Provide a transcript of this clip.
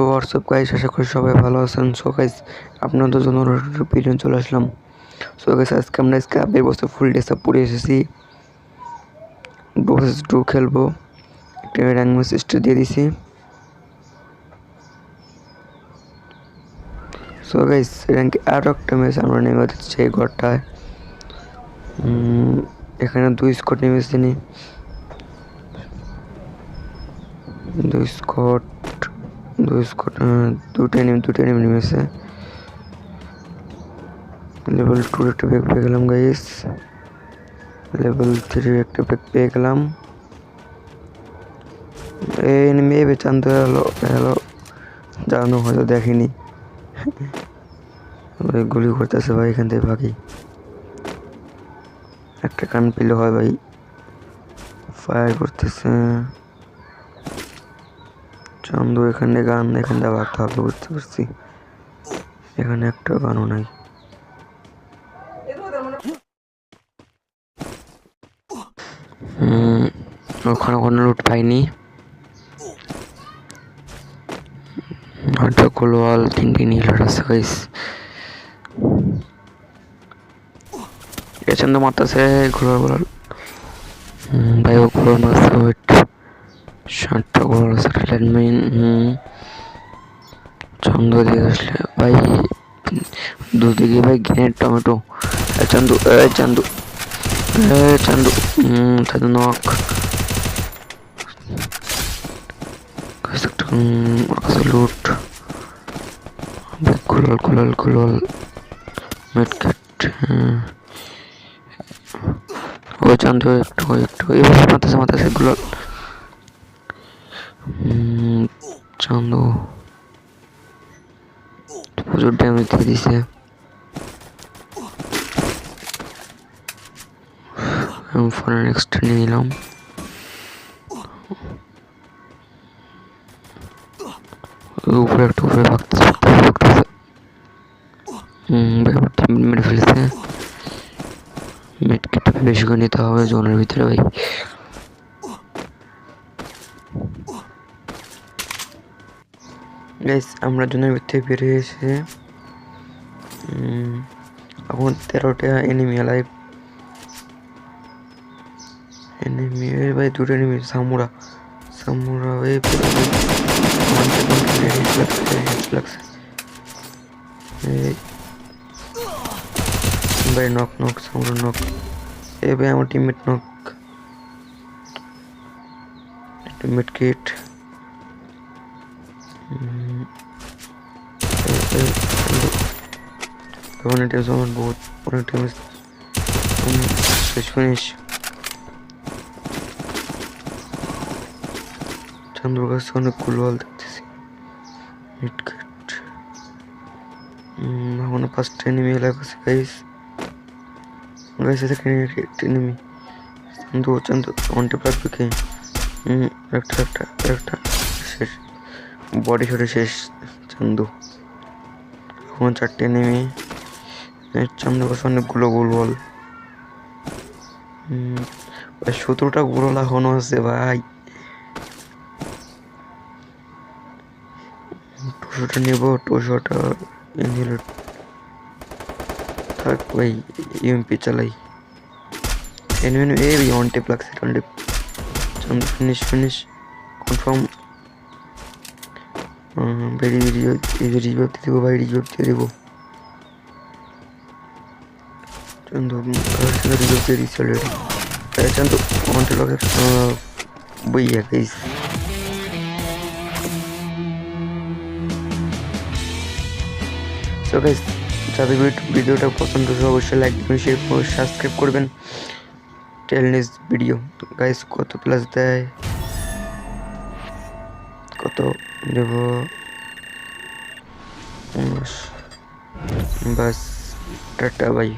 WhatsApp guys, আশা করি সবাই ভালো আছেন। সো গাইস, আপনাদের জন্য ভিডিও চলে আসলাম। সো গাইস, আজকে আমরা স্ক্র্যাপের বছর ফুল ডে সাপ পড়ে এসেছি। বক্স 2 খেলবো, একটা র্যাঙ্ক ম্যাচ দিয়ে দিছি। সো গাইস, র্যাঙ্কে আরও একটা ম্যাচ আমরা নেমে দিচ্ছি এই ঘরটায়। এখানে 2 স্কোয়াড নেমেছি, দুটাই নেমেছে। লেভেল 2 একটা ব্যাগ পেয়ে গেলাম গাইস, লেভেল 3 একটা ব্যাগ পেয়ে গেলাম। এনিমি বেচান্ত হ্যালো জানো, হয়তো দেখিনি। গুলি করতেছে ভাই, এখান থেকে ভাগি। একটা কান পেলে হয় ভাই, ফায়ার করতেছে চান্দু। এখানে গান, এখান থেকে ভাগতে হবে, বুঝতে পারছি। এখানে একটা গানও নাই। ওখানে কোনো লুট পাইনি। একটা গোলওয়াল, 3টি নীল আছে গাইস। এছন্দ মারতেছে গোলওয়াল ভাই, ও গোলওয়াল মারছে। ওয়েট, 7টা গোলওয়াল আছে। ল্যান্ডমাইন চন্দ্র দিয়ে আসলে ভাই, দুদিকে ভাই গ্রেনেড, টমেটো। চান্দু চান্দু চান্দু চান্দু নক। ওর কাছে লুট, গোলাল মেডকেট। ও চান্দু একটু এভাবে মাথাছে গোলাল। চান্দু প্রচুর ড্যামেজ দিয়ে দিছে। আমি ফোনে নেক্সট নিয়ে নিলাম। উপরে ভাগতেছে। মেরে ফেলেছে। মেডকেটটা বেশি করে নিতে হবে জোনের ভিতরে ভাই। গাইস, আমরা জোনের ভিতরে বেরিয়ে এসে এখন 13টা এনিমি লাইভ। এনিমি ভাই, 2টা এনিমি। সামুরা ভাই, ভাই নক সামুরা নক। এ ভাই, আমার টিমমেট নক। Teammate kit. অনেক টিম ফিনিশ। চন্দ্র কাছে অনেক গুলওয়াল দেখতেছি। এখন 5টা এনিমি লাইভ আছে গাইস। এখানে একটা এনিমি। চান্দু অনটে লাগবে কে? একটা শেষ, বডি শটে শেষ চান্দু। এখন 4টে এনিমি। চান্দু কাছে অনেকগুলো গোলওয়াল। 17টা গোলওয়াল এখনো আছে ভাই। 200টা নেবো, 200টা ইনহেলার থাক ভাই। ইউএমপি চালাই। এনিমি এই অন টেপ লাগছে। চান্দু ফিনিশ কনফার্ম। রিভাইভ দিব ভাই, রিভাইভ দিয়ে দেবো। চান্দু রিভাইভ দিয়ে দিচ্ছি অলরেডি। চান্দু অন টেপ লাগে বইয়া গাইস। সো গাইস, যাদের ভিডিওটা পছন্দ হয়েছে অবশ্যই লাইক দিবেন, শেয়ার করবেন, সাবস্ক্রাইব করবেন। টেল নেক্সট ভিডিও গাইস। কত প্লাস দেয়, কত দেব? বাস, টাটা বাই।